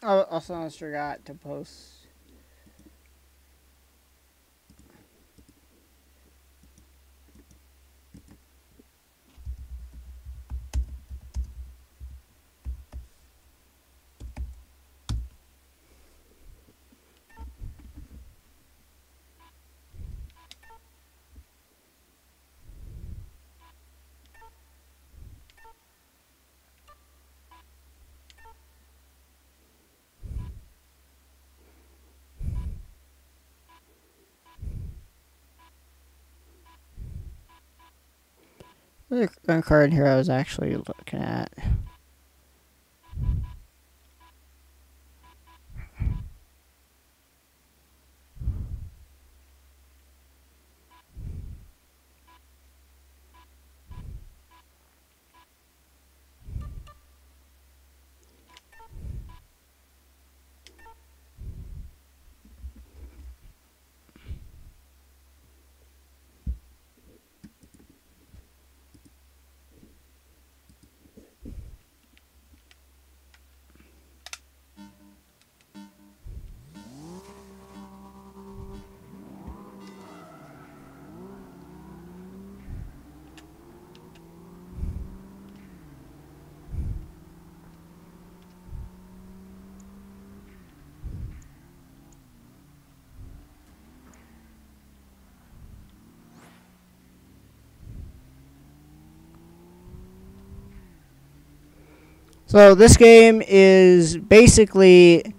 Oh, also almost forgot to post. There's a card here I was actually looking at. So this game is basically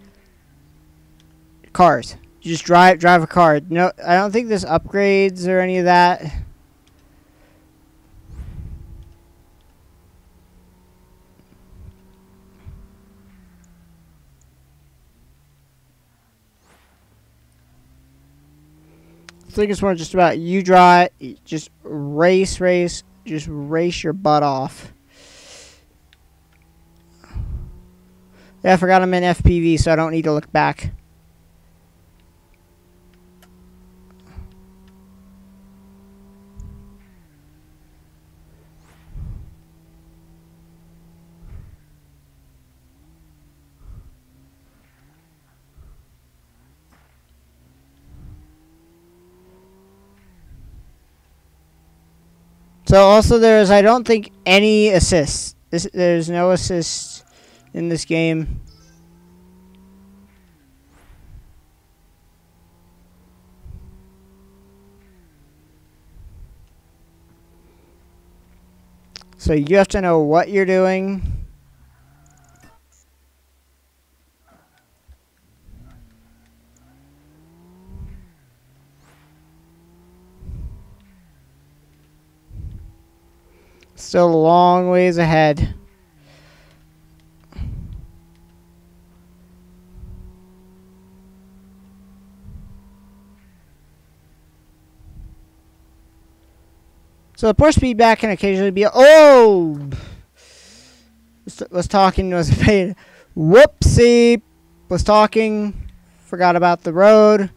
cars. You just drive a car. No, I don't think there's upgrades or any of that. I think it's more just about you drive, just race, just race your butt off. Yeah, I forgot I'm in FPV, so I don't need to look back. So also there's, I don't think, any assists. There's no assists in this game. So you have to know what you're doing. Still a long ways ahead. So the poor feedback can occasionally be, oh! Was talking, was paid. Whoopsie! Was talking, forgot about the road.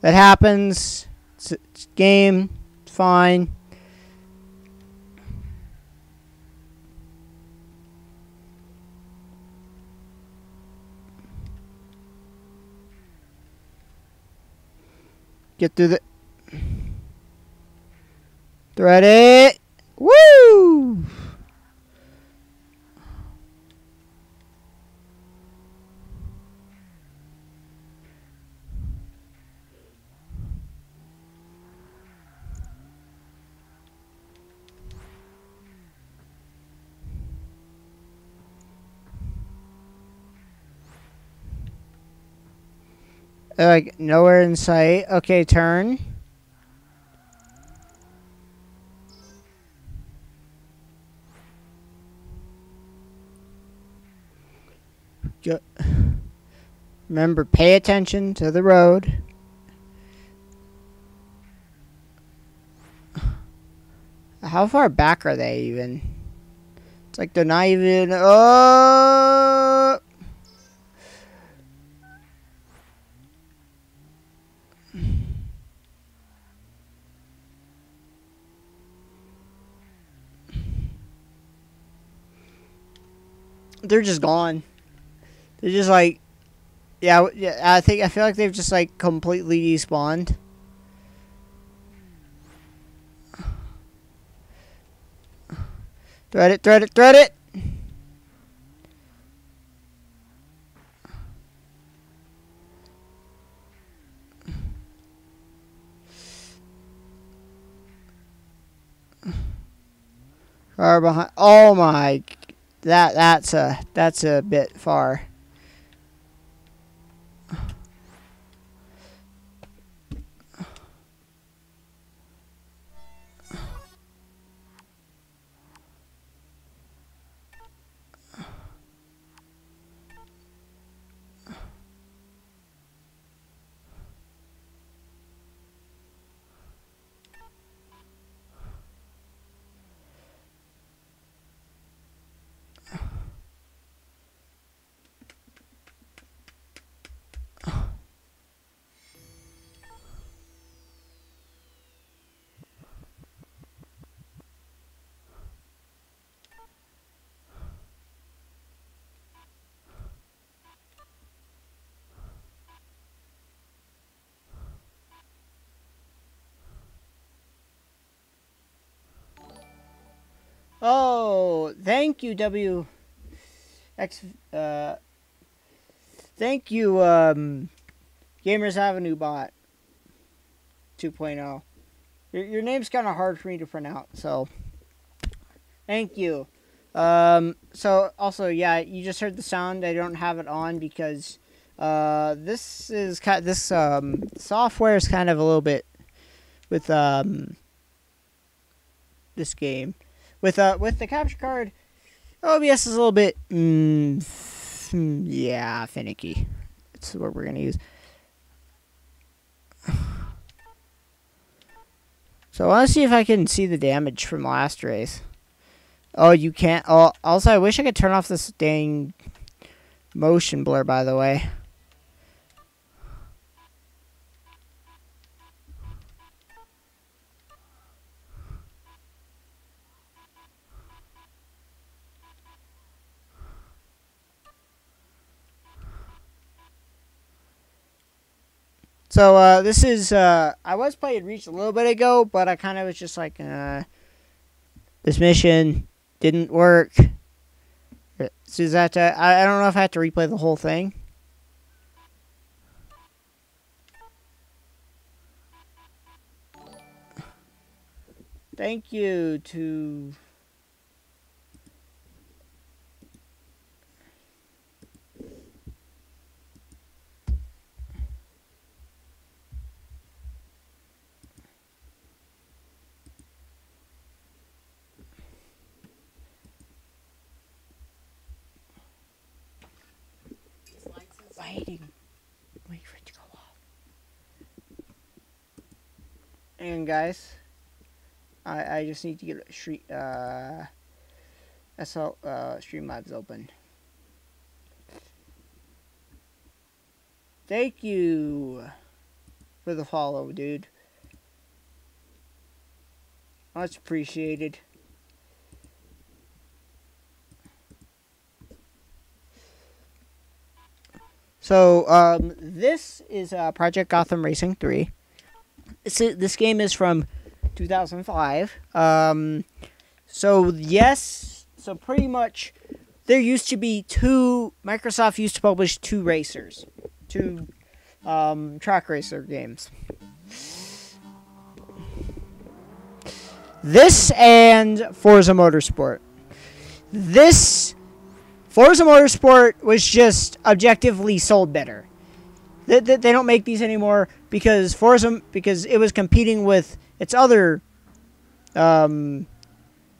That happens. It's game. It's fine. Get through the... Thread it! Woo! Like, nowhere in sight. Okay, turn. Go. Remember, pay attention to the road. How far back are they even? It's like they're not even... Oh! They're just gone. They're just like Yeah, yeah. I feel like they've just like completely despawned. Thread it, thread it, thread it! Far behind. Oh my, that's a bit far. Oh, thank you, X. Thank you, Gamers Avenue Bot 2.0. Your name's kind of hard for me to pronounce, so thank you. So also, yeah, you just heard the sound. I don't have it on because this software is kind of a little bit with this game with the capture card. OBS is a little bit yeah, finicky. That's what we're gonna use. So I want to see if I can see the damage from last race. Oh, you can't. Oh, also, I wish I could turn off this dang motion blur, by the way. So, this is, I was playing Reach a little bit ago, but I kind of was just like, this mission didn't work. So is that, I don't know if I have to replay the whole thing. Thank you to... Wait for it to go off. And guys, I just need to get Streamlabs open. Thank you for the follow, dude. Much appreciated. So, this is Project Gotham Racing 3. This game is from 2005. So, yes. So, pretty much, there used to be Microsoft used to publish two track racer games. This and Forza Motorsport. Forza Motorsport was just objectively sold better. They don't make these anymore because it was competing with its other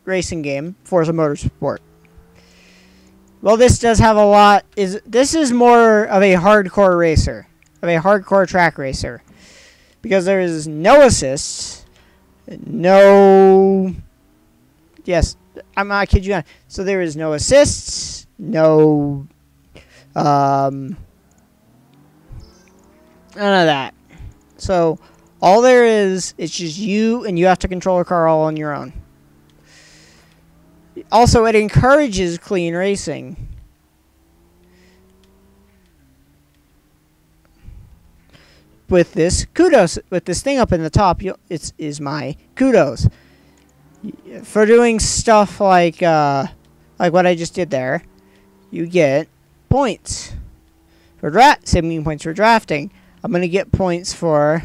racing game, Forza Motorsport. Well, this does have a lot. This is more of a hardcore racer, of a hardcore track racer, because there is no assists, no. Yes, I'm not kidding you not. So there is no assists. No, none of that. So, all there is, it's just you, and you have to control a car all on your own. Also, it encourages clean racing. with this kudos, with this thing up in the top, is my kudos for doing stuff like what I just did there. You get points for 17 points for drafting. I'm gonna get points for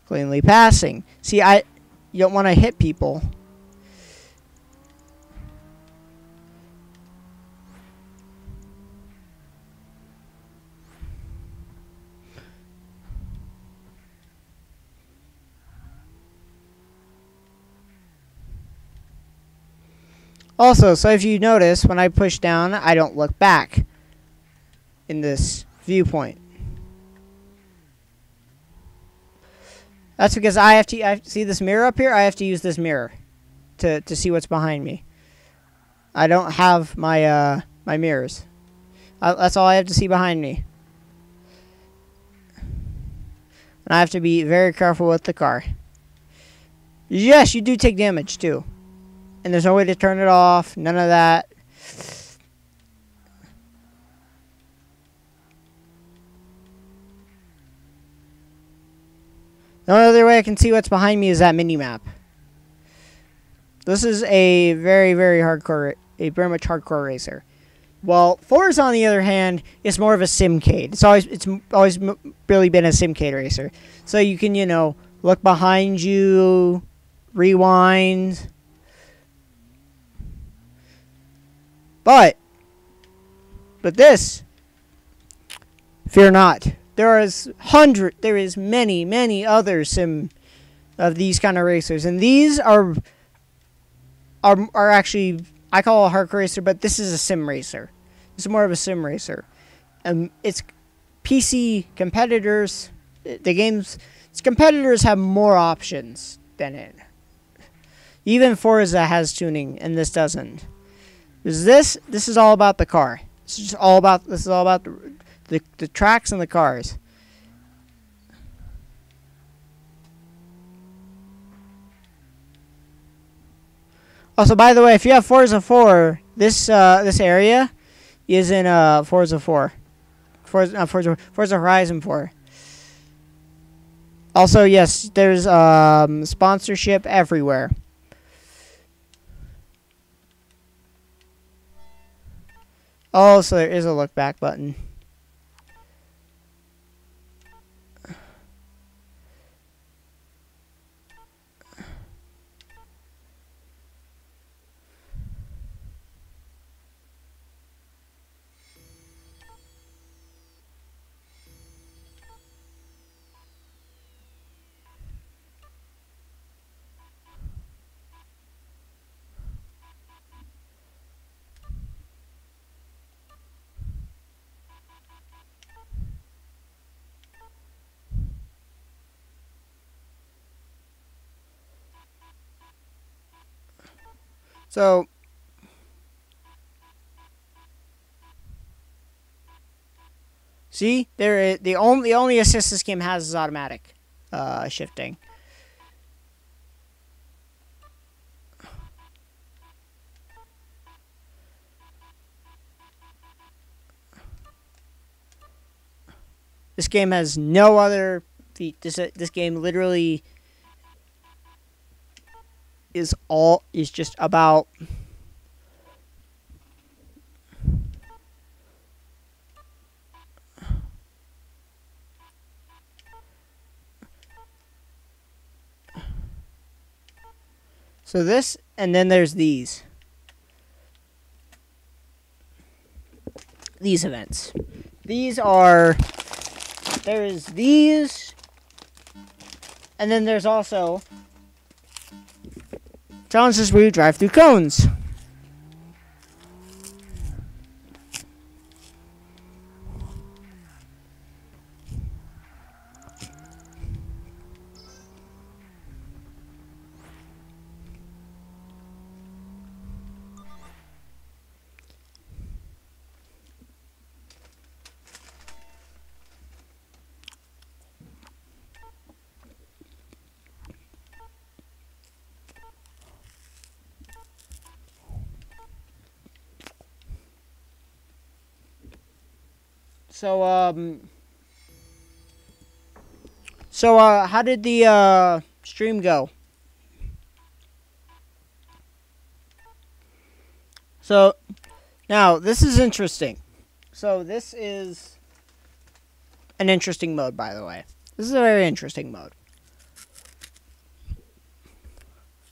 cleanly passing. See, you don't want to hit people. Also, so if you notice, when I push down, I don't look back in this viewpoint. That's because I have to see this mirror up here. I have to use this mirror to see what's behind me. I don't have my my mirrors. That's all I have to see behind me. And I have to be very careful with the car. Yes, you do take damage too. And there's no way to turn it off. None of that. The only other way I can see what's behind me is that mini-map. This is a very, very much hardcore racer. Well, Forza, on the other hand, is more of a simcade. It's always really been a simcade racer. So you can, look behind you, rewind. But this, fear not. There is many other sim of these kind of racers, and these are actually, I call it a hardcore racer, but this is a sim racer. This is more of a sim racer, and it's PC competitors. Its competitors have more options than it. Even Forza has tuning, and this doesn't. This is all about the car. This is all about the tracks and the cars. Also, by the way, if you have Forza 4, this area is in Forza 4. Forza Horizon 4. Also, yes, there's sponsorship everywhere. Oh, so there is a look back button. So, see, the only assist this game has is automatic shifting. This game has no other feat. This game literally is just about so this, and then there's these events. There's these, and then there's also challenges where you drive through cones. So, So, how did the stream go? So, now, this is interesting. So, this is an interesting mode, by the way. This is a very interesting mode.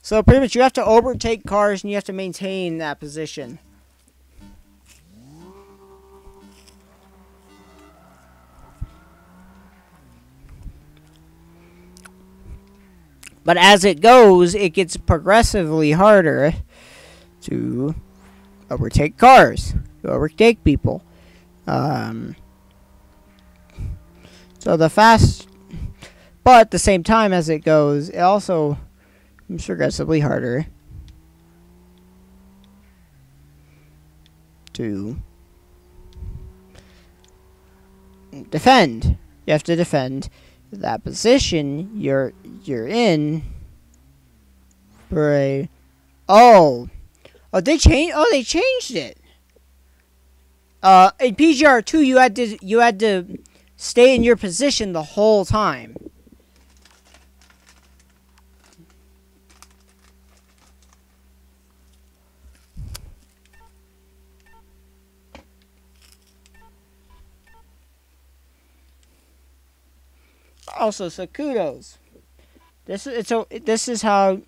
So, pretty much you have to overtake cars and you have to maintain that position. But as it goes, it gets progressively harder to overtake cars, to overtake people. So the fast, but at the same time as it goes, it also becomes progressively harder to defend. You have to defend that position you're in for a they changed it. In PGR2 you had to stay in your position the whole time. Also, so kudos. This is how.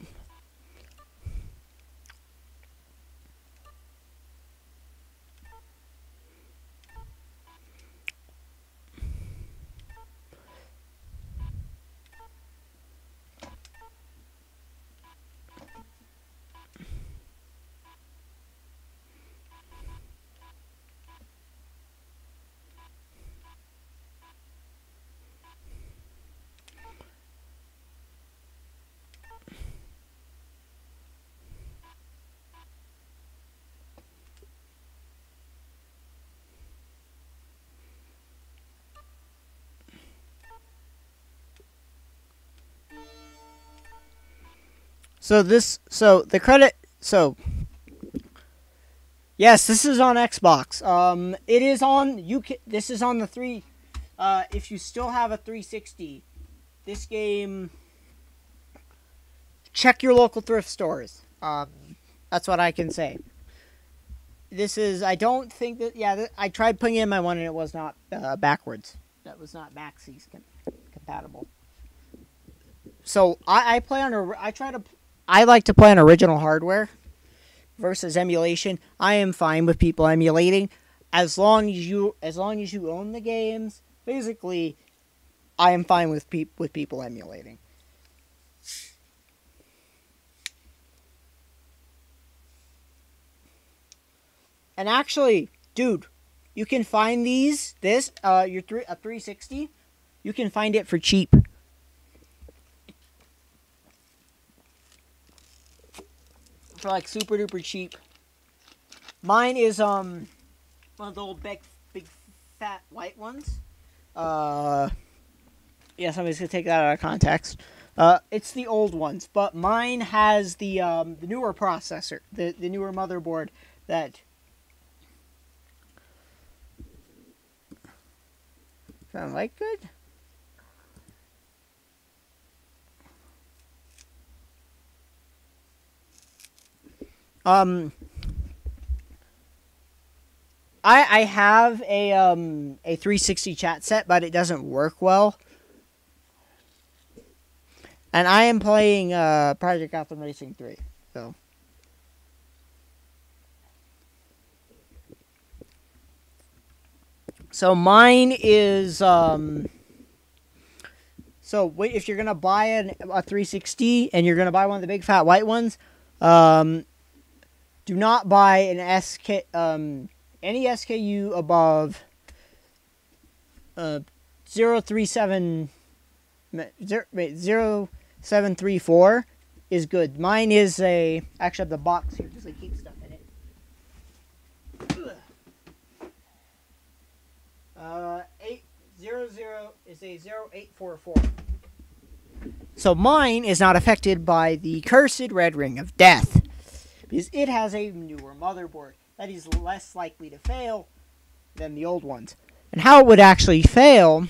Yes, this is on Xbox. It is on this is on the 3. If you still have a 360, this game, check your local thrift stores. That's what I can say. This is, I don't think that, I tried putting it in my one and it was not backwards. That was not Maxis compatible. So I like to play on original hardware versus emulation. I am fine with people emulating as long as you own the games. Basically, I am fine with people emulating. And actually, dude, you can find a 360. You can find it for cheap. For like super duper cheap. Mine is one of the old big fat white ones. Yeah, somebody's gonna take that out of context. It's the old ones, but mine has the newer processor, the newer motherboard that. Sound like good? I have a 360 chat set, but it doesn't work well. And I am playing Project Gotham Racing 3, so. So mine is so if you're gonna buy a 360 and you're gonna buy one of the big fat white ones, do not buy an any SKU above 0734 is good. Mine is actually I have the box here because I keep stuff in it. 800 is a 0844. So mine is not affected by the cursed red ring of death because it has a newer motherboard that is less likely to fail than the old ones. And how it would actually fail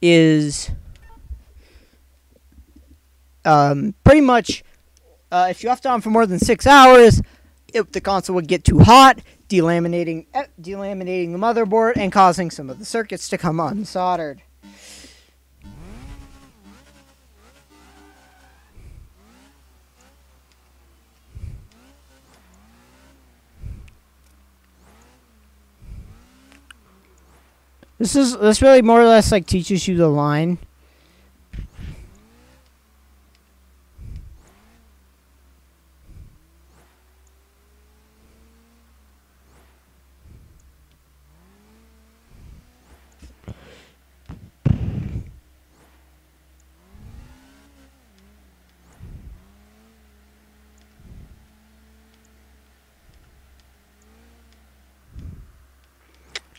is pretty much if you left it on for more than 6 hours, the console would get too hot, delaminating the motherboard and causing some of the circuits to come unsoldered. This really more or less like teaches you the line.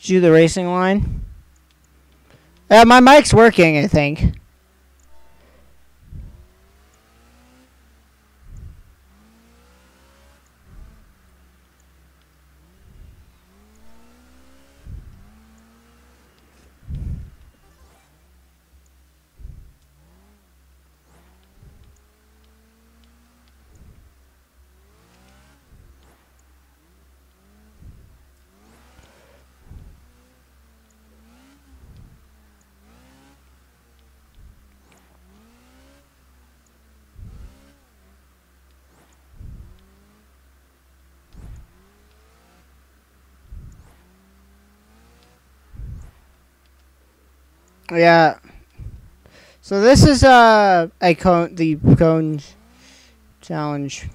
Do the racing line. My mic's working, I think. Yeah. So this is the cone challenge.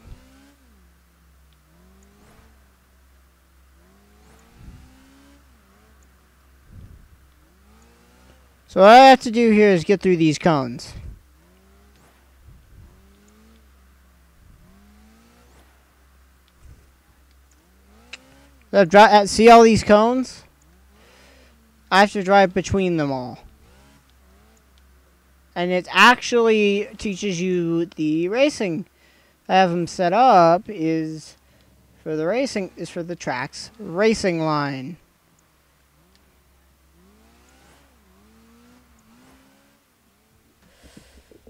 So what I have to do here is get through these cones. So see all these cones? I have to drive between them all. And it actually teaches you the racing. I have them set up is for the track's racing line.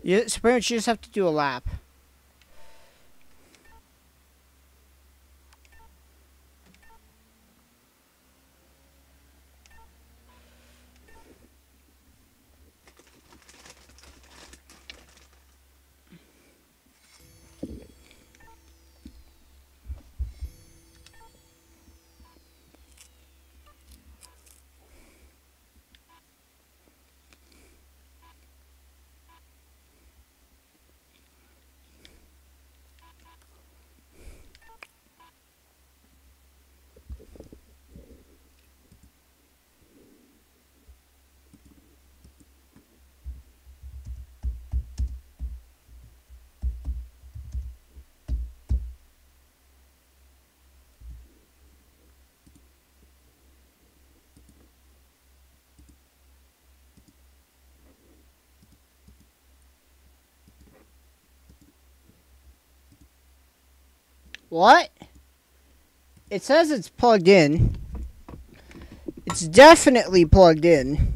So pretty much you just have to do a lap. What? It says it's plugged in. It's definitely plugged in.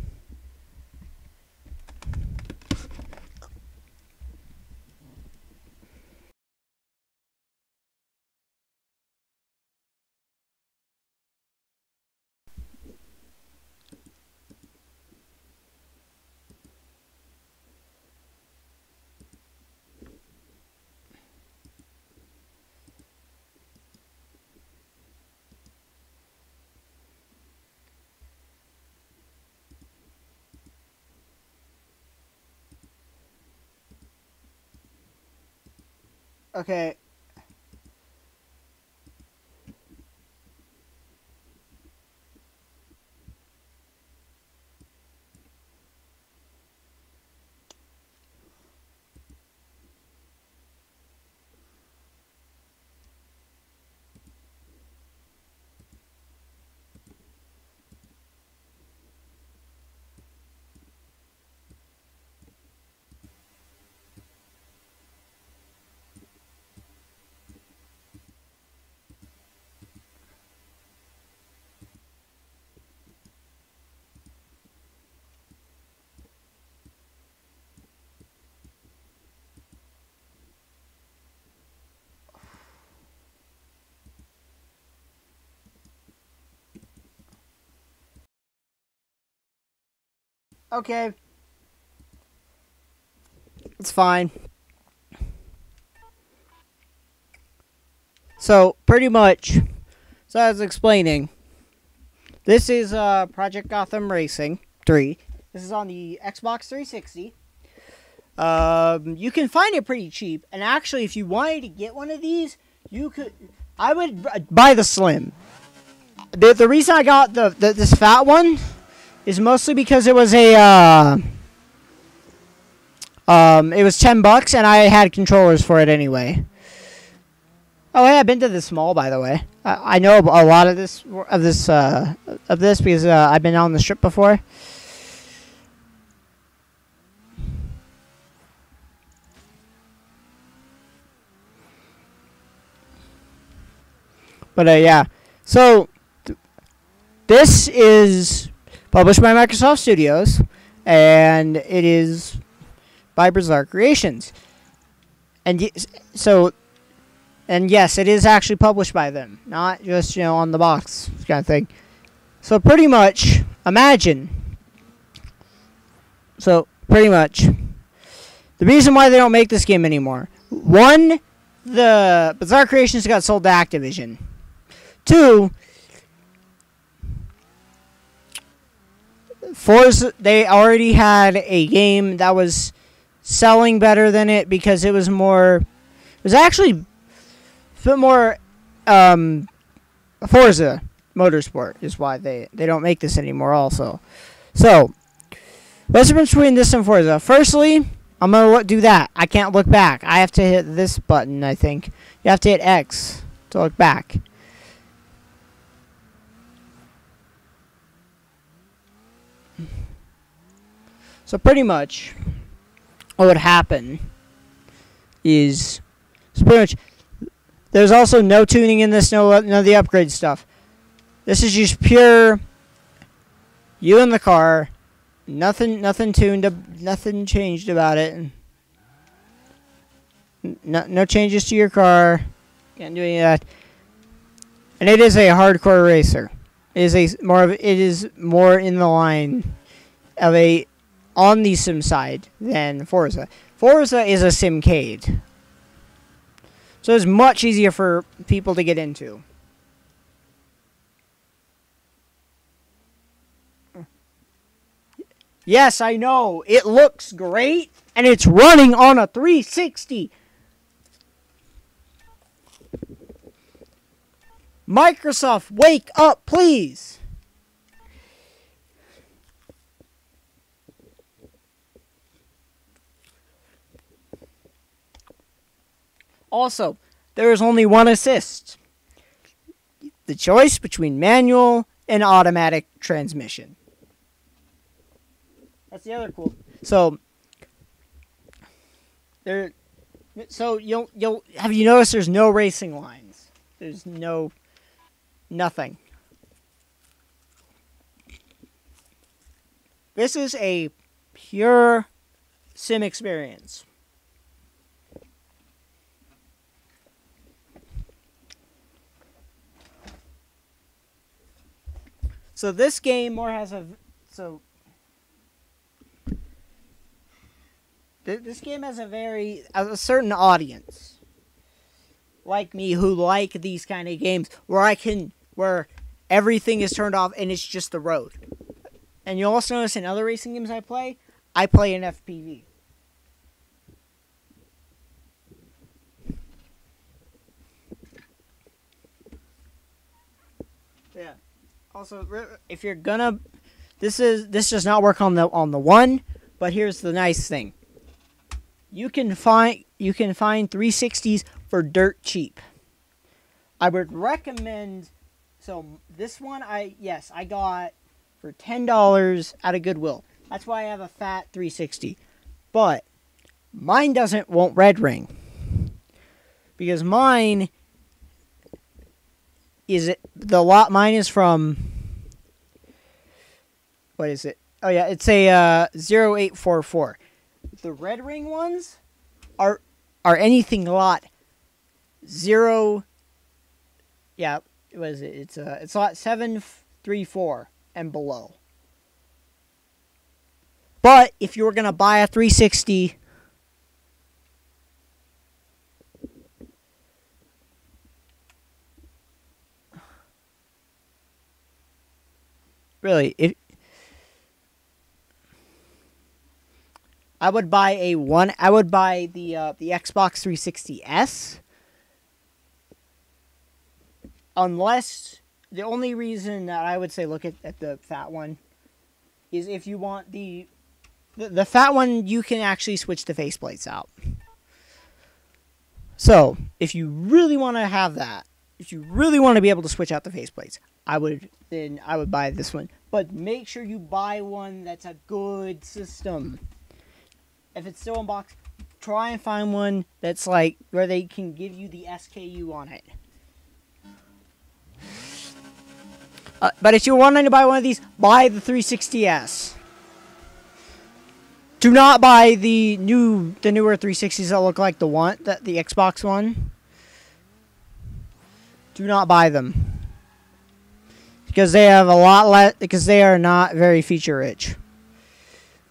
Okay. Okay. It's fine. So, pretty much, so I was explaining, this is Project Gotham Racing 3. This is on the Xbox 360. You can find it pretty cheap, and actually, if you wanted to get one of these, you could. I would buy the Slim. The reason I got this fat one is mostly because it was a it was $10, and I had controllers for it anyway. Oh, hey, I've been to this mall, by the way. I know a lot of this because I've been on the strip before. But yeah, so this is published by Microsoft Studios, and it is by Bizarre Creations, and so. And yes, it is actually published by them, not just, on the box kind of thing. So pretty much, imagine. So pretty much, the reason why they don't make this game anymore. 1, the Bizarre Creations got sold to Activision. 2, Forza, they already had a game that was selling better than it because it was actually a bit more Forza Motorsport is why they don't make this anymore also. So, what's the difference between this and Forza? Firstly, I'm going to do that. I can't look back. I have to hit this button, I think. You have to hit X to look back. So pretty much, what would happen is pretty much. There's also no tuning in this, none of the upgrade stuff. This is just pure you in the car. Nothing tuned, nothing changed about it. No changes to your car. Can't do any of that. And it is a hardcore racer. It is more in the line of on the sim side than Forza. Forza is a simcade. So it's much easier for people to get into. Yes, I know. It looks great, and it's running on a 360. Microsoft, wake up, please. Also, there is only one assist. The choice between manual and automatic transmission. That's the other cool. So you'll have you noticed there's no racing lines. There's nothing. This is a pure sim experience. So this game more has this game has a certain audience, like me, who like these kind of games where everything is turned off and it's just the road. And you'll also notice in other racing games I play in FPV. Yeah. Also, if you're gonna, this does not work on the one, but here's the nice thing. You can find 360s for dirt cheap. I would recommend. So this one, I got for $10 at a Goodwill. That's why I have a fat 360. But mine won't red ring because mine mine is from, what is it? Oh yeah, it's a 0844. The red ring ones are anything lot 0. Yeah, what is it? It's lot 734 and below. But if you were going to buy a 360, really, if I would buy I would buy the Xbox 360S, unless the only reason that I would say look at the fat one is if you want the fat one, you can actually switch the faceplates out. So if you really want to have that, if you really want to be able to switch out the faceplates, I would buy this one. But make sure you buy one that's a good system. If it's still in box, try and find one that's like where they can give you the SKU on it. But if you're wanting to buy one of these, buy the 360S. Do not buy the newer 360s that look like the Xbox one. Do not buy them. Because they have a lot less, because they are not very feature rich.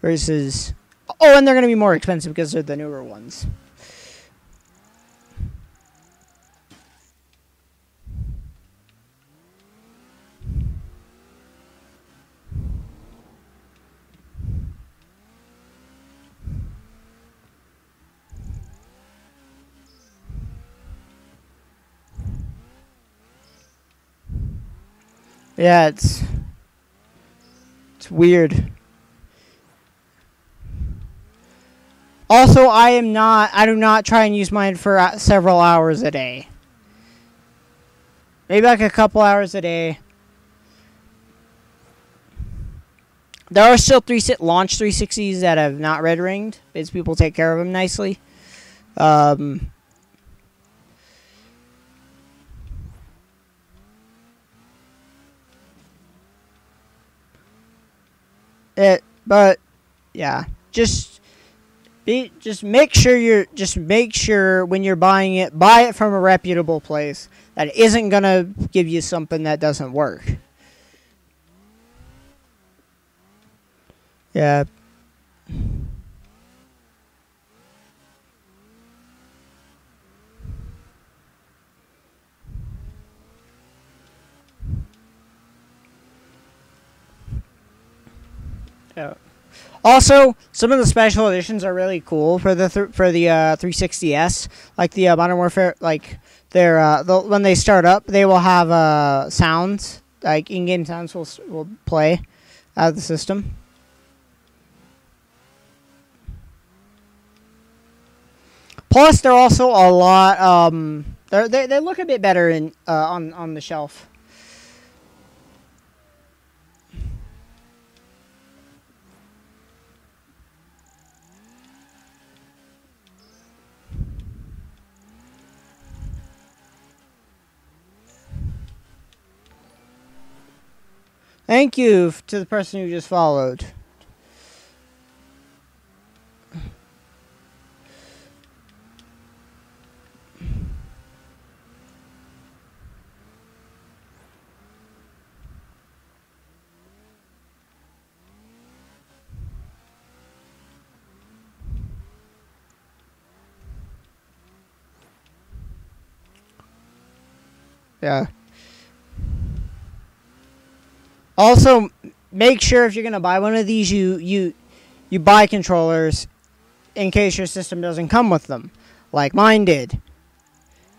Versus, oh, and they're going to be more expensive because they're the newer ones. Yeah, it's weird. Also, I do not try and use mine for several hours a day. Maybe like a couple hours a day. There are still launch 360s that have not red ringed, because people take care of them nicely. But yeah, just make sure when you're buying it, buy it from a reputable place that isn't gonna give you something that doesn't work. Yeah. Yeah. Also, some of the special editions are really cool for the 360S, like the Modern Warfare. Like when they start up, they will have sounds, like in-game sounds will play out of the system. Plus, they're also a lot. They look a bit better on the shelf. Thank you to the person who just followed. Yeah. Also, make sure if you're gonna buy one of these, you buy controllers in case your system doesn't come with them, like mine did.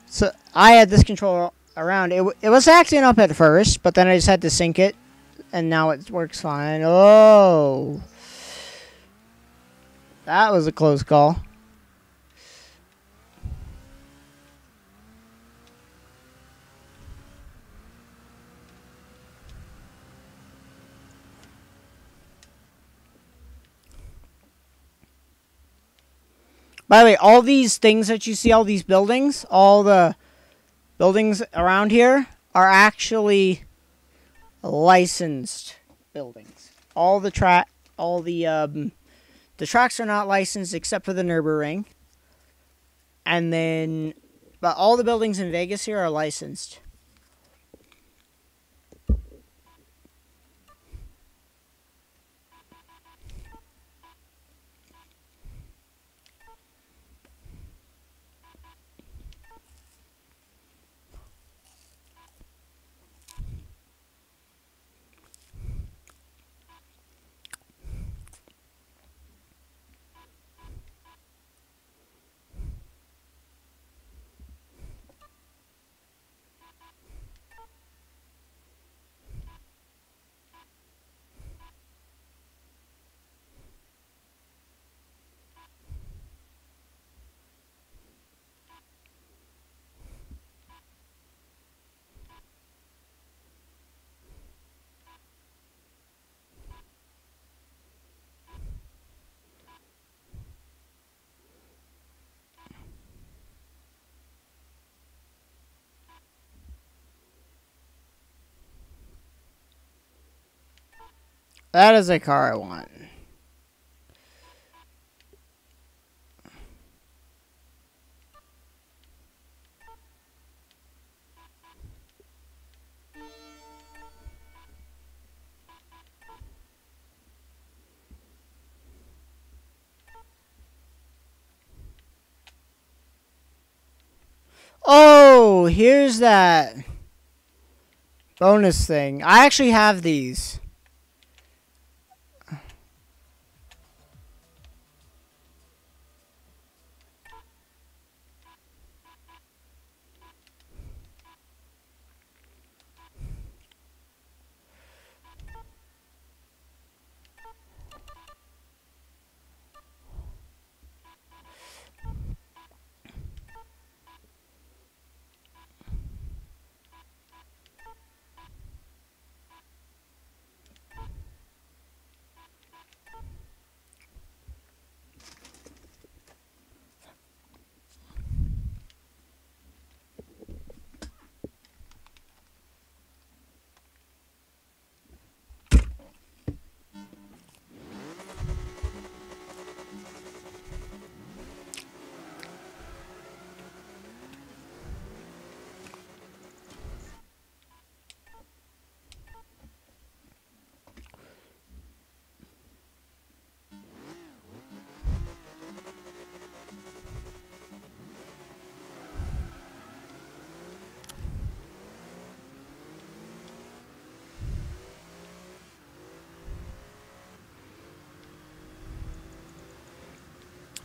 So I had this controller around. It was acting up at first, but then I just had to sync it, and now it works fine. Oh, that was a close call. By the way, all these things that you see, all these buildings, all the buildings around here are actually licensed buildings. The tracks are not licensed except for the Nürburgring. And then, but all the buildings in Vegas here are licensed. That is a car I want. Oh, here's that bonus thing. I actually have these.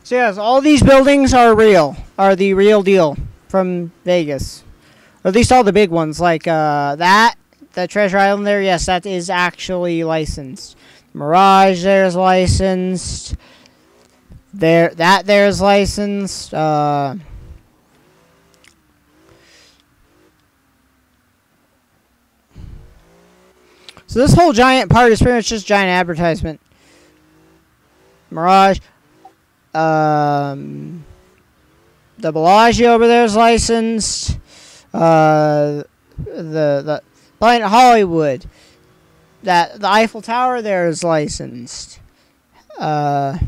So yes, all these buildings are real, are the real deal from Vegas. Or at least all the big ones, like that Treasure Island there, yes, that is actually licensed. Mirage there is licensed. That there is licensed. So this whole giant part is pretty much just giant advertisement. Mirage. The Bellagio over there is licensed. The Planet Hollywood. The Eiffel Tower there is licensed. By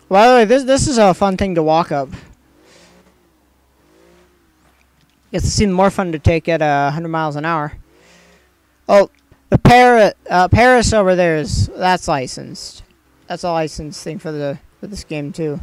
the way, this is a fun thing to walk up. It seems more fun to take at 100 miles an hour. Oh, the Paris over there that's licensed. That's a licensed thing for this game too.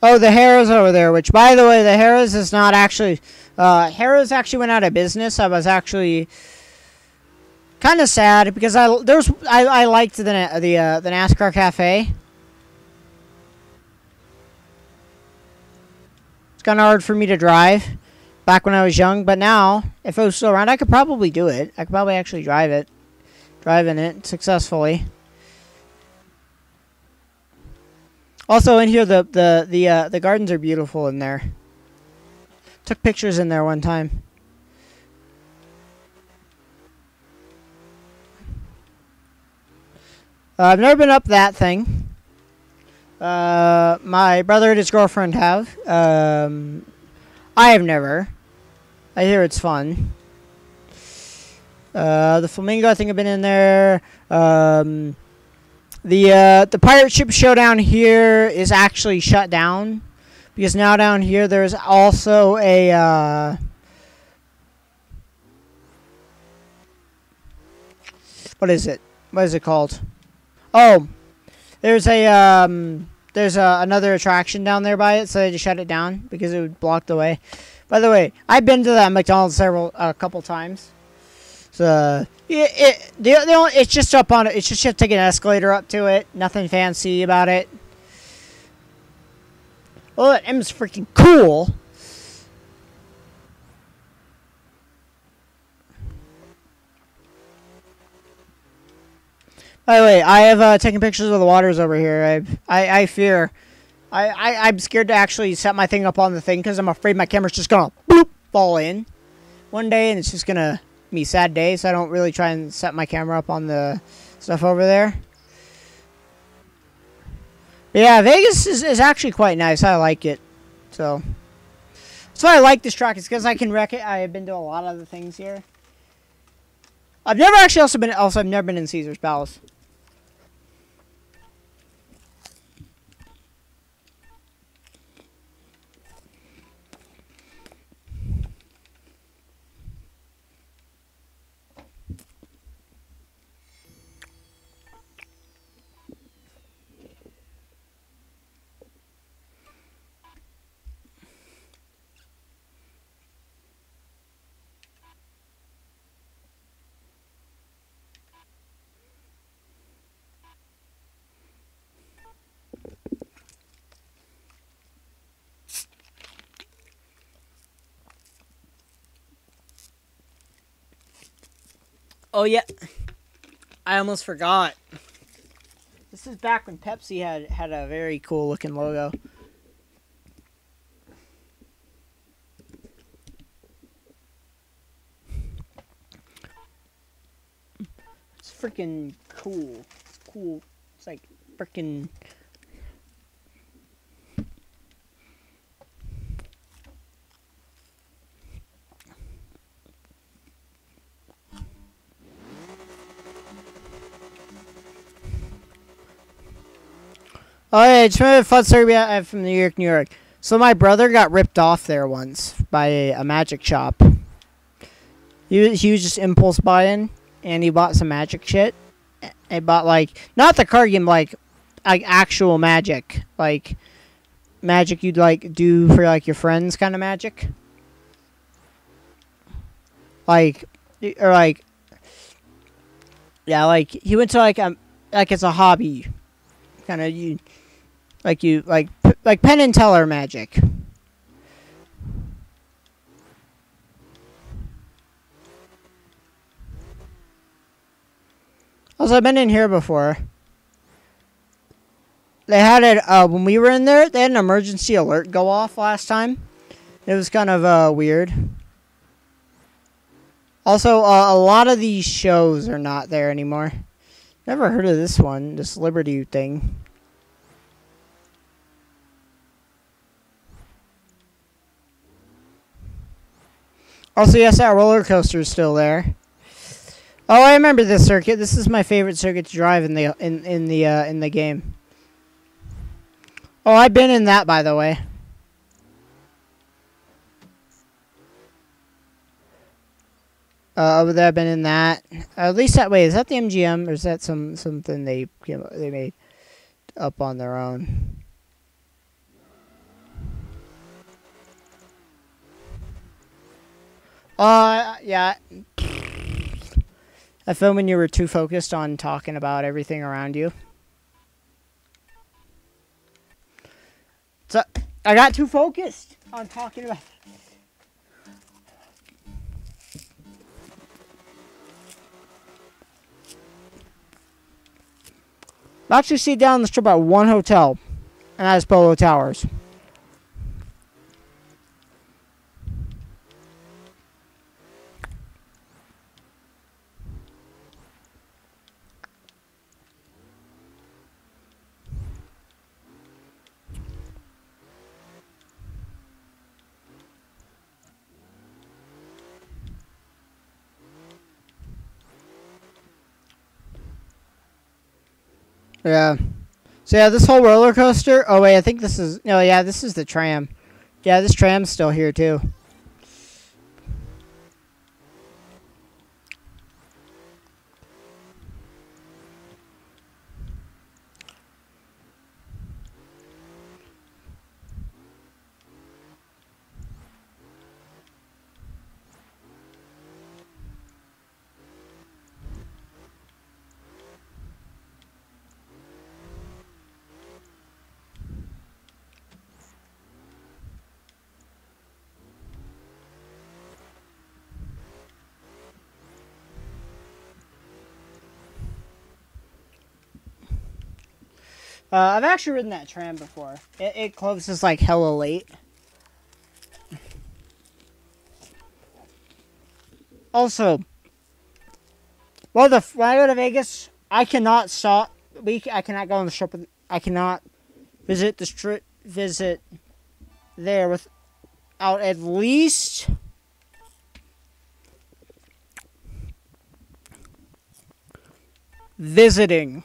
Oh, the Harrah's over there, which, by the way, the Harrah's is not actually... Harrah's actually went out of business. I was actually kind of sad because I liked the NASCAR Cafe. It's kind of hard for me to drive back when I was young, but now, if it was still around, I could probably do it. I could probably actually drive in it successfully. Also, in here, the gardens are beautiful in there. Took pictures in there one time. I've never been up that thing. My brother and his girlfriend have. I have never. I hear it's fun. The Flamingo, I think I've been in there. The pirate ship show down here is actually shut down because now down here there's also a what is it called? Oh, there's another attraction down there by it, so they just shut it down because it would block the way. By the way, I've been to that McDonald's a couple times. So it's just up on it. It's just you have to take an escalator up to it. Nothing fancy about it. Oh, that M is freaking cool. By the way, I have taken pictures of the waters over here. I fear. I'm scared to actually set my thing up on the thing because I'm afraid my camera's just gonna bloop, fall in one day and it's just gonna be a sad day. So I don't really try and set my camera up on the stuff over there. But yeah, Vegas is actually quite nice. I like it. So that's why I like this track. It's because I can wreck it. I have been to a lot of the things here. I've never actually I've never been in Caesar's Palace. Oh yeah, I almost forgot. This is back when Pepsi had a very cool looking logo. It's freaking cool. It's cool. It's like freaking. Oh yeah, just remember the fun story I have from New York, New York. So my brother got ripped off there once by a magic shop. He was just impulse buying, and he bought some magic shit. He bought like not the card game, like actual magic, like magic you'd like do for like your friends, kind of magic. Like or like yeah, like he went to like it's a hobby, kind of you. Like Penn and Teller magic. Also, I've been in here before. They had it when we were in there. They had an emergency alert go off last time. It was kind of weird. Also, a lot of these shows are not there anymore. Never heard of this one, this Liberty thing. Also, yes, that roller coaster is still there. Oh, I remember this circuit. This is my favorite circuit to drive in the game. Oh, I've been in that, by the way. Over there, I've been in that. At least that way. Is that the MGM, or is that something they made up on their own? Yeah. I found when you were too focused on talking about everything around you. So, I got too focused on talking about... I actually see down the strip at one hotel, and that is Polo Towers. Yeah. So yeah, this whole roller coaster. Oh wait, I think this is. No, yeah, this is the tram. Yeah, this tram's still here too. I've actually ridden that tram before. It closes like hella late. Also, when I go to Vegas, I cannot stop. I cannot go on the strip. I cannot visit the strip. Visit there without at least visiting.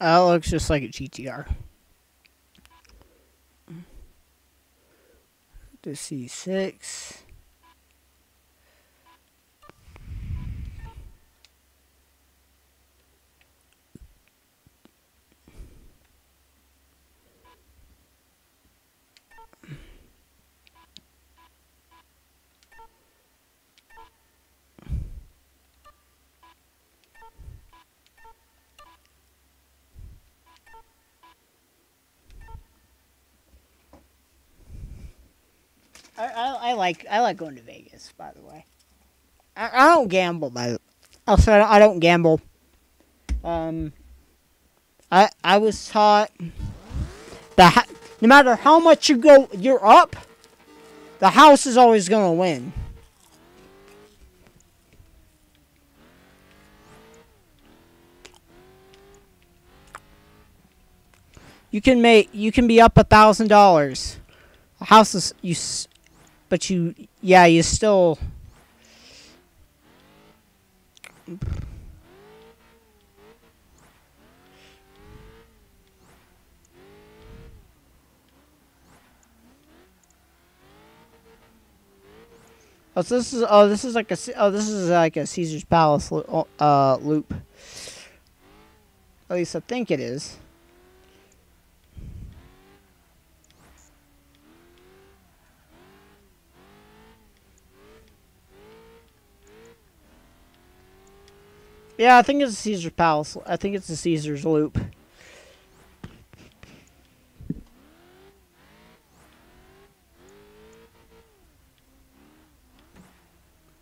It looks just like a GTR. The C6. I like going to Vegas, by the way. I don't gamble, also I don't gamble. I was taught that no matter how much you're up, the house is always gonna win. You can be up $1,000. The house is you still. So this is like a Caesar's Palace loop. At least I think it is. Yeah, I think it's a Caesar's Palace. I think it's a Caesar's loop.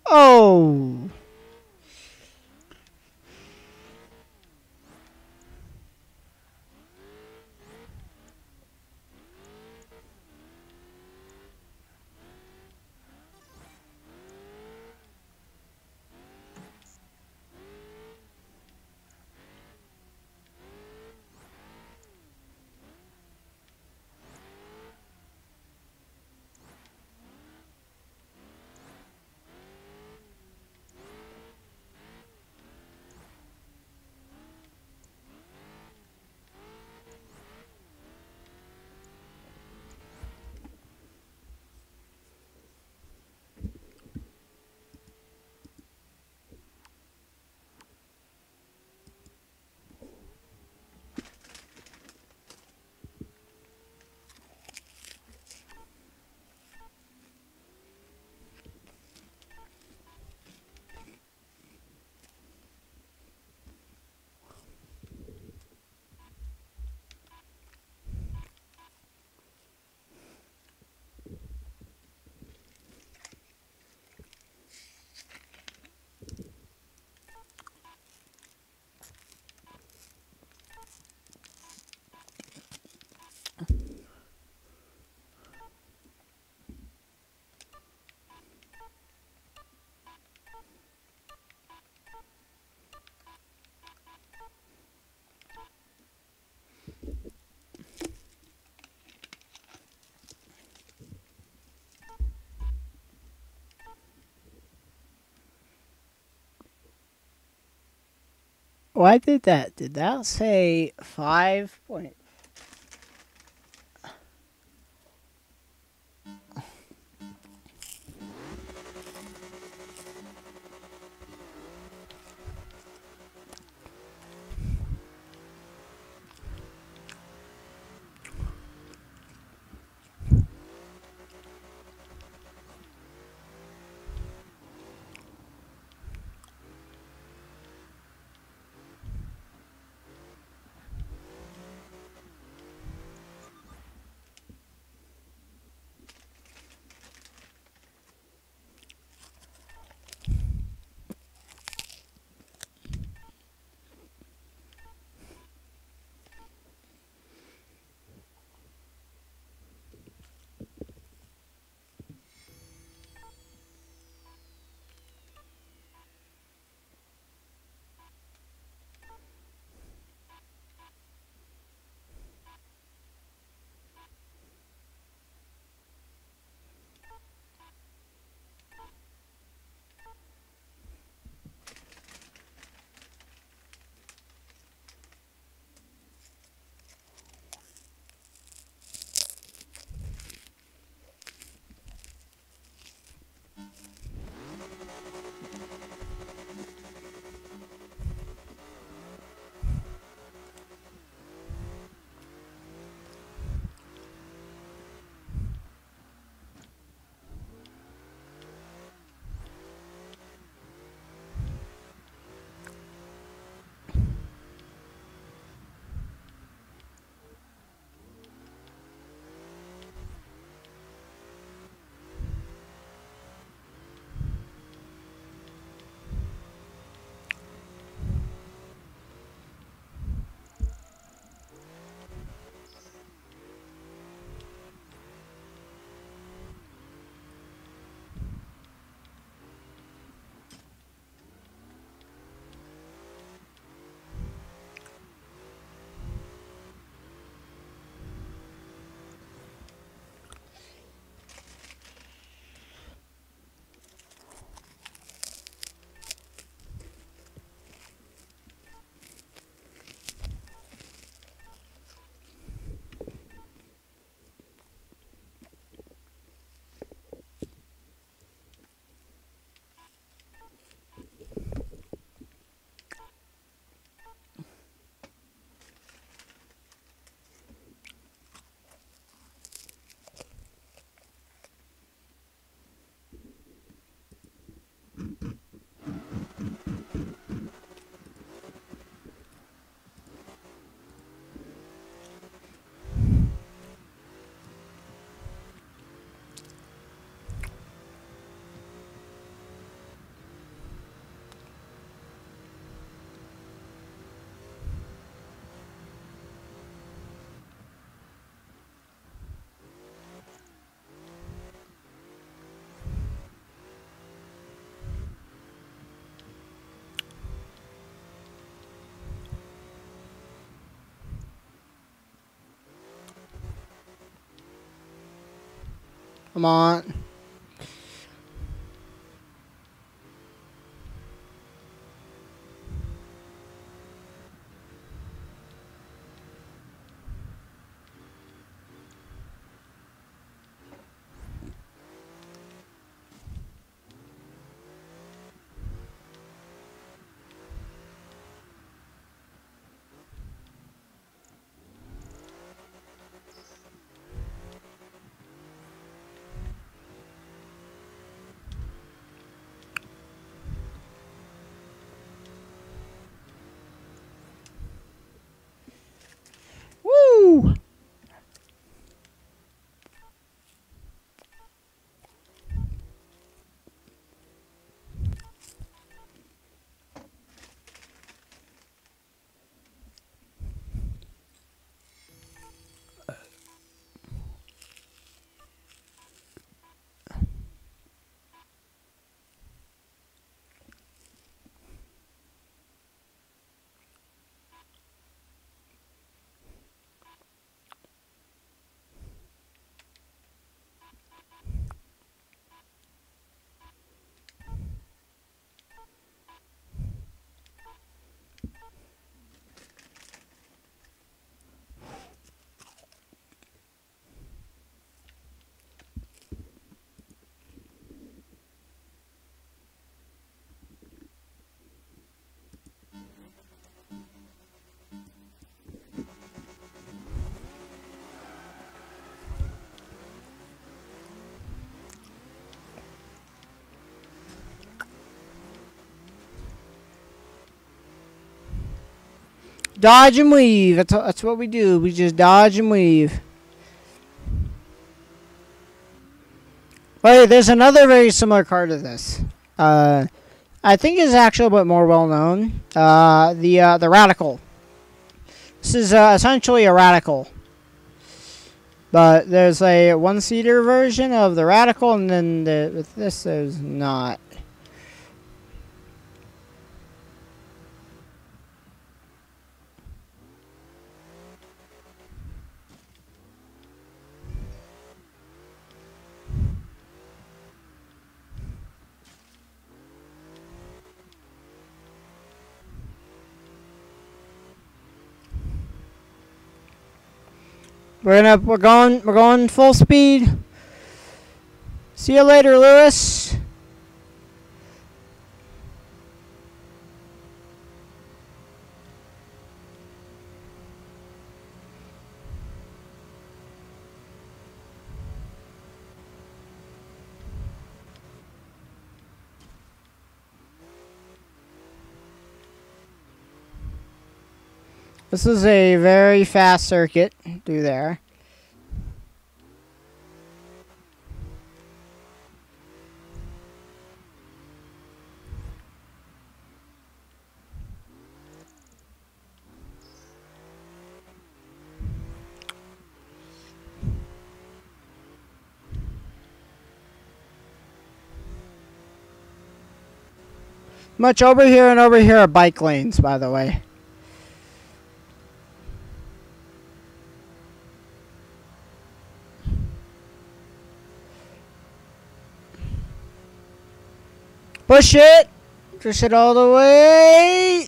Oh. Why did that? Did that say 5 point? Come on. Dodge and weave. That's what we do. We just dodge and weave. Oh, there's another very similar card to this. I think it's actually a bit more well known. The Radical. This is essentially a Radical. But there's a one-seater version of the Radical, and then with this there's not. We're going full speed. See you later, Lewis. This is a very fast circuit through there. Much over here and over here are bike lanes, by the way. Push it! Push it all the way!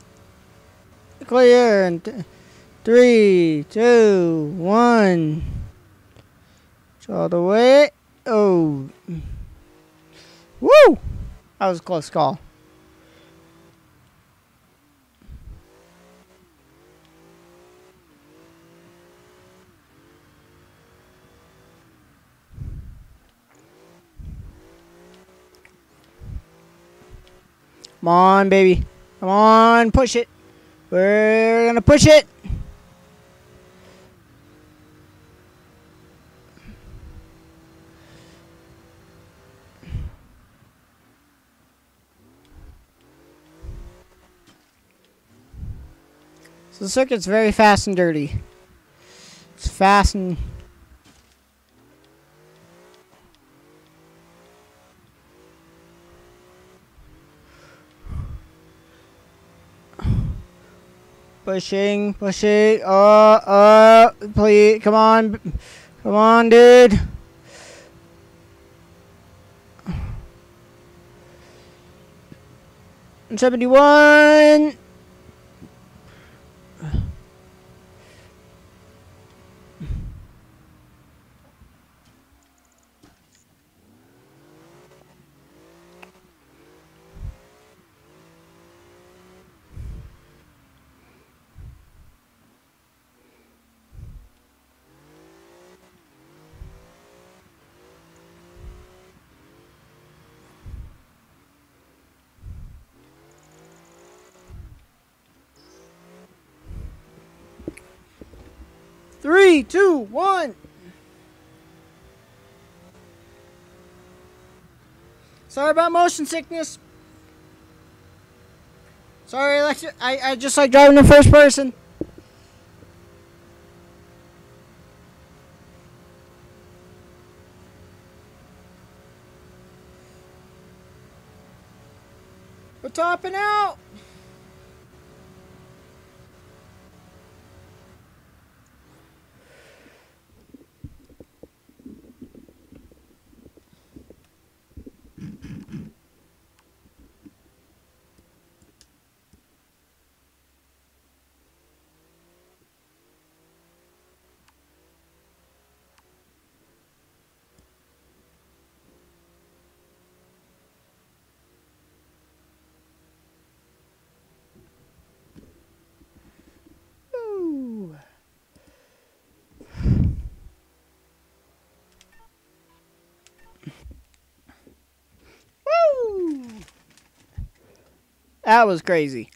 Clear! And 3, 2, 1. Push all the way. Oh. Woo! That was a close call. Come on, baby. Come on, push it. We're gonna push it. So the circuit's very fast and dirty. It's fast and... Pushing, pushing. Please, come on, dude. And 71. Three, two, one. Sorry about motion sickness. Sorry, I just like driving in first person. We're topping out. That was crazy.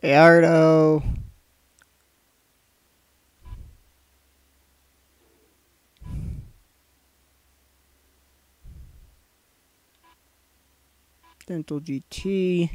Gallardo. Dental GT.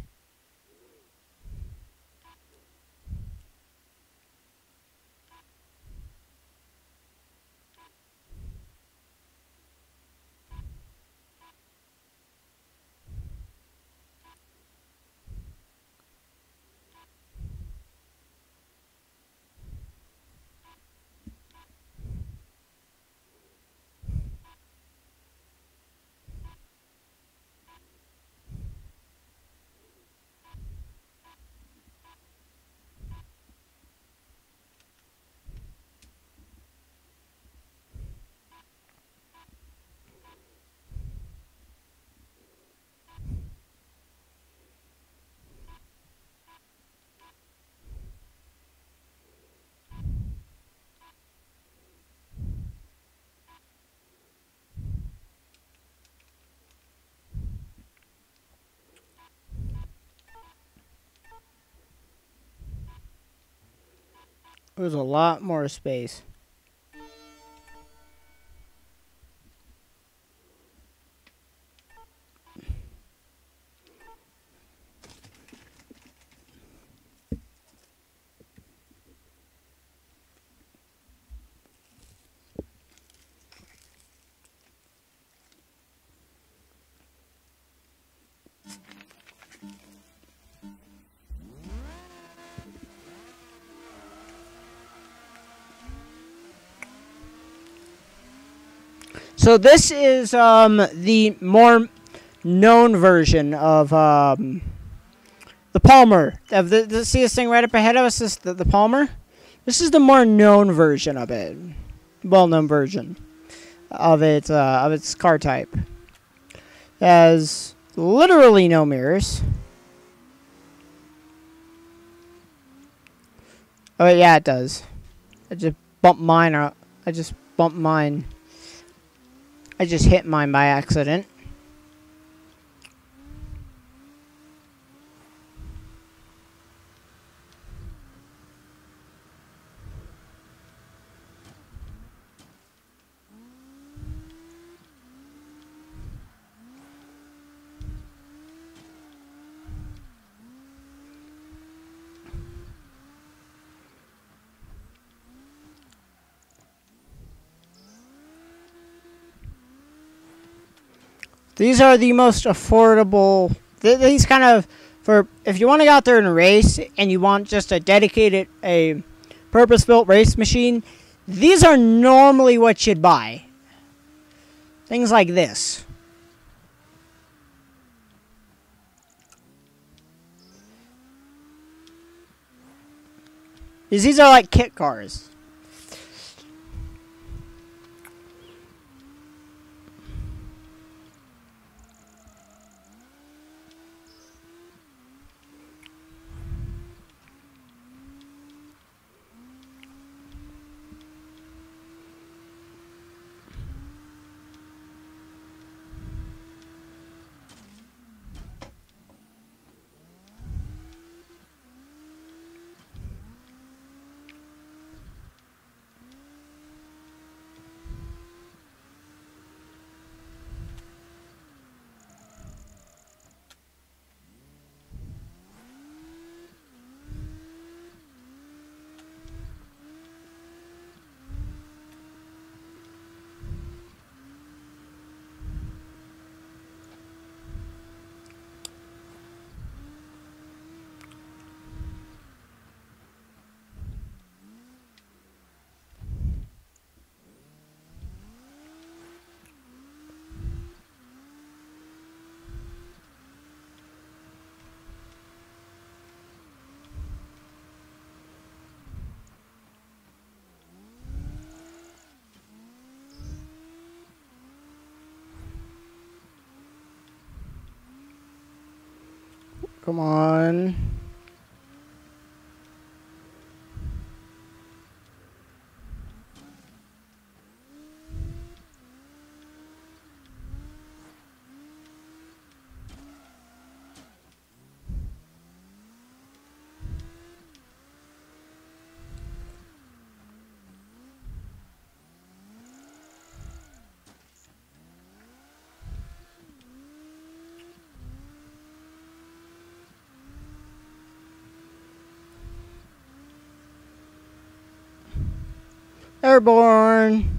There's a lot more space. So this is the more known version of the Palmer. See this thing right up ahead of us? This the Palmer. This is the more known version of it, well-known version of its car type. It has literally no mirrors. Oh yeah, it does. I just bumped mine. I just bumped mine. I just hit mine by accident. These are the most affordable. These kind of, for if you want to go out there and race and you want just a dedicated, a purpose-built race machine, these are normally what you'd buy. Things like this. These are like kit cars. Come on. Airborne.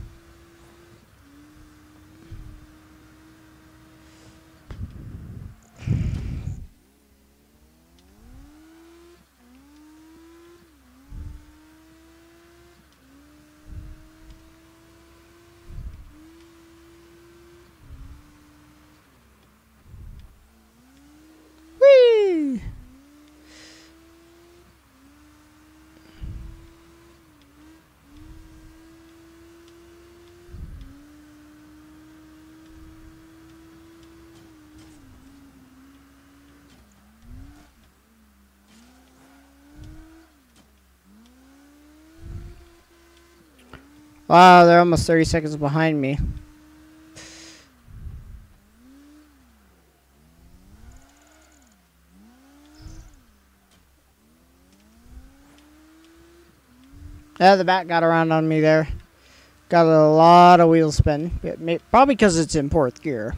Whee! Wow, they're almost 30 seconds behind me. Yeah, the back got around on me there. Got a lot of wheel spin. Probably because it's in fourth gear.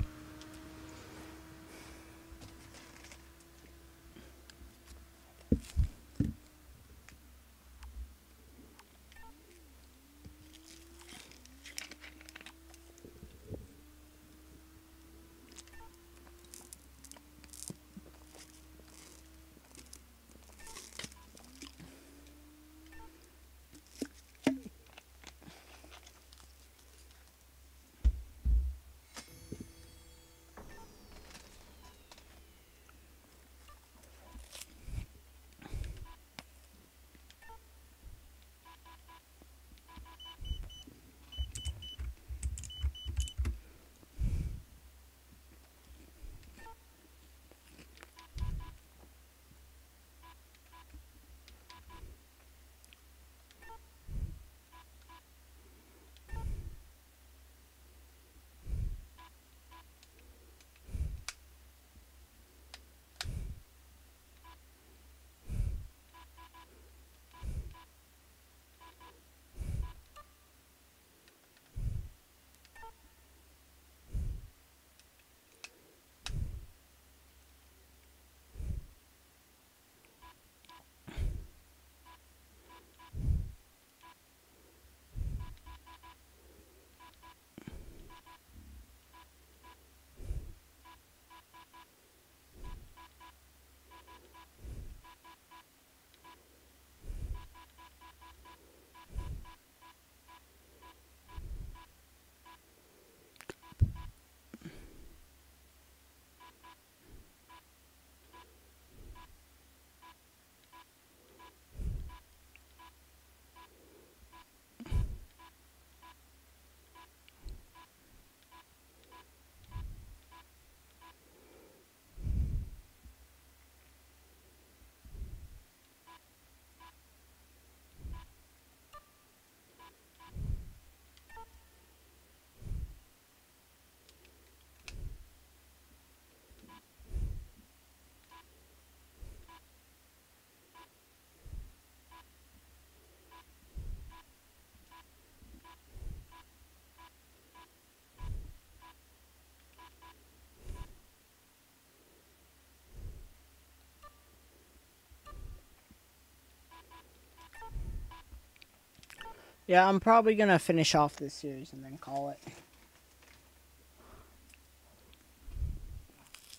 Yeah, I'm probably going to finish off this series and then call it.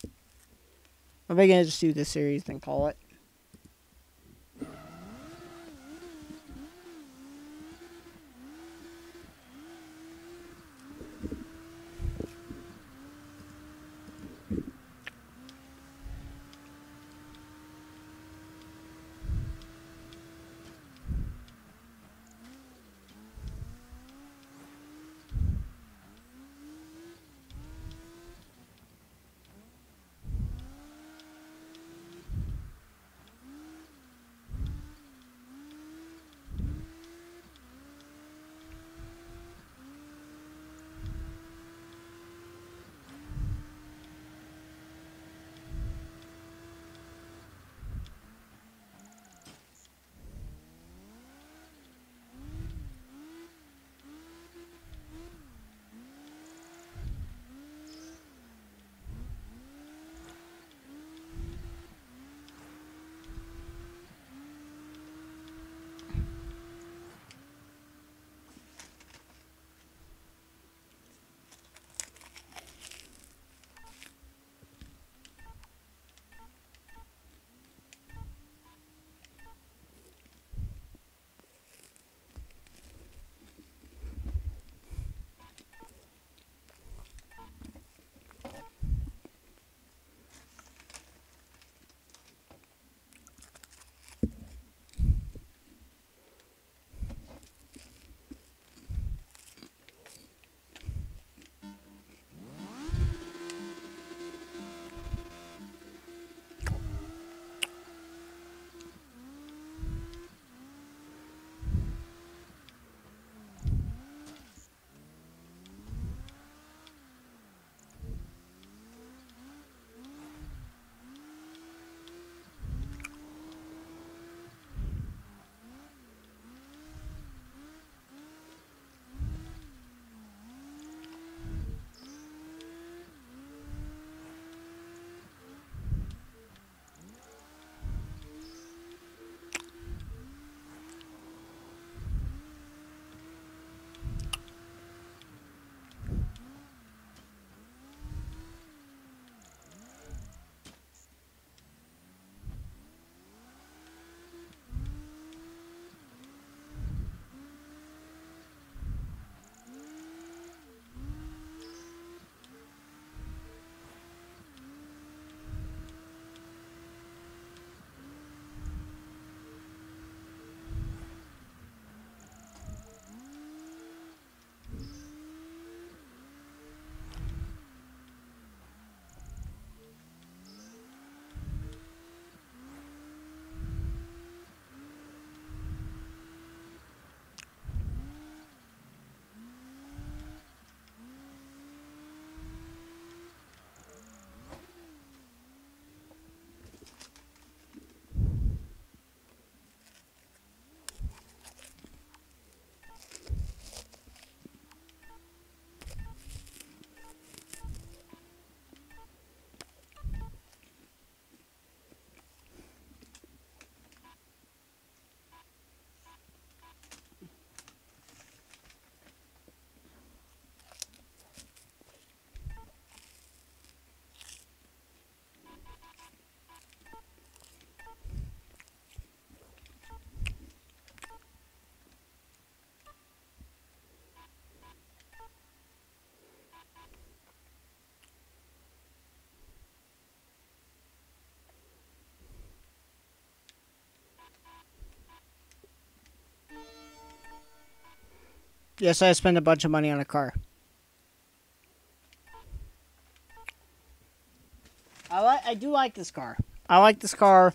I'm probably going to just do this series and call it. Yes, I spent a bunch of money on a car. I do like this car. I like this car.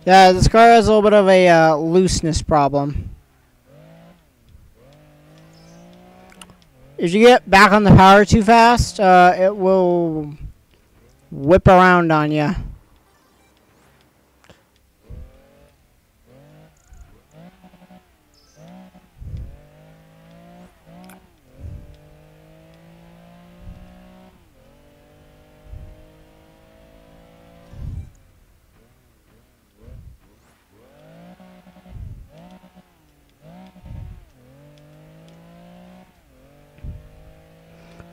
Yeah, this car has a little bit of a looseness problem. If you get back on the power too fast, it will whip around on you.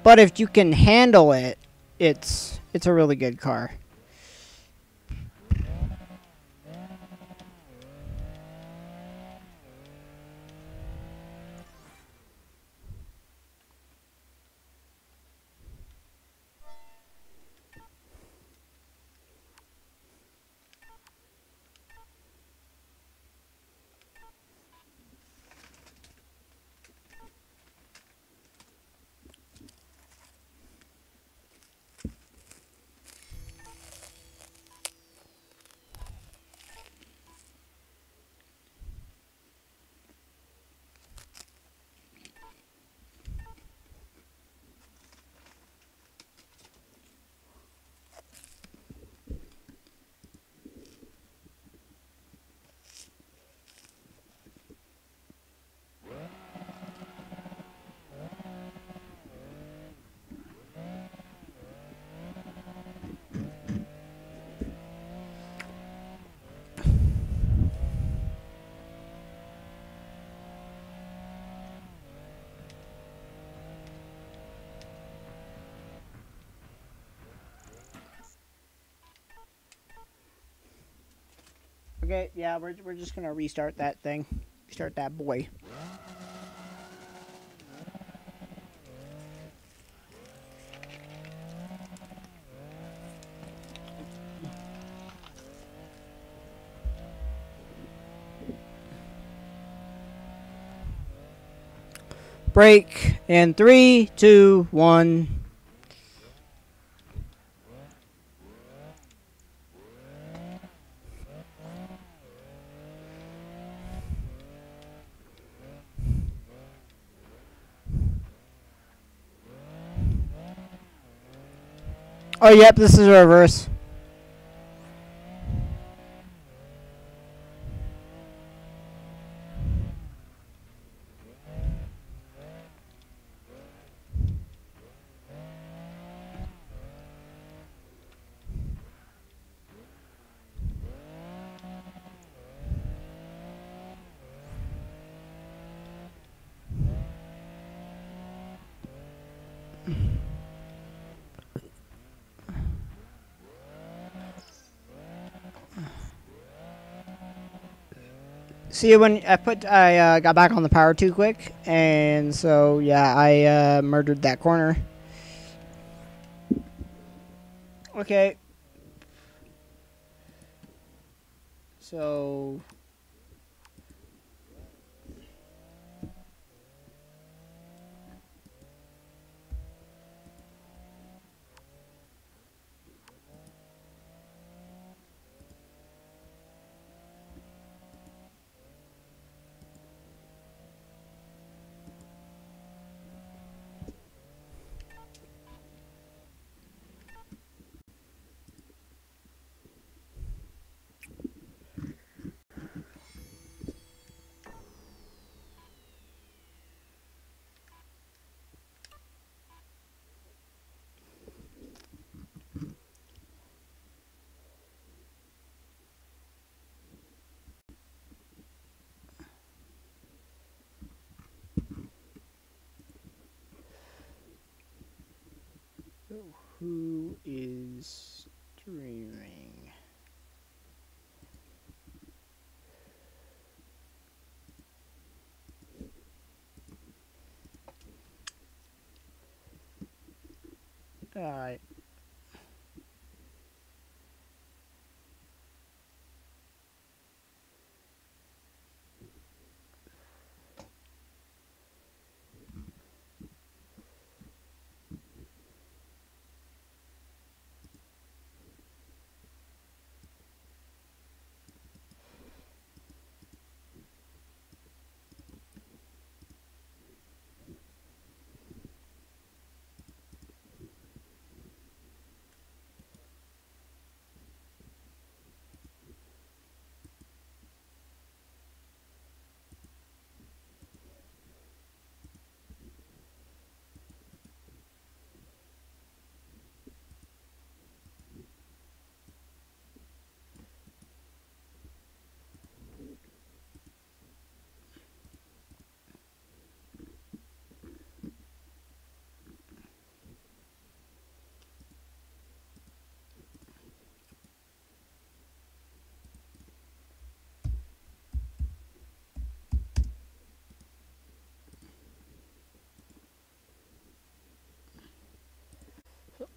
But if you can handle it, it's a really good car. Okay, yeah, we're just gonna restart that thing. Restart that boy. Break in 3, 2, 1. Oh, yep, this is a reverse. See, when I got back on the power too quick, and so yeah, I murdered that corner. Okay. So Who is streaming? Alright.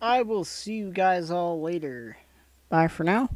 I will see you guys all later. Bye for now.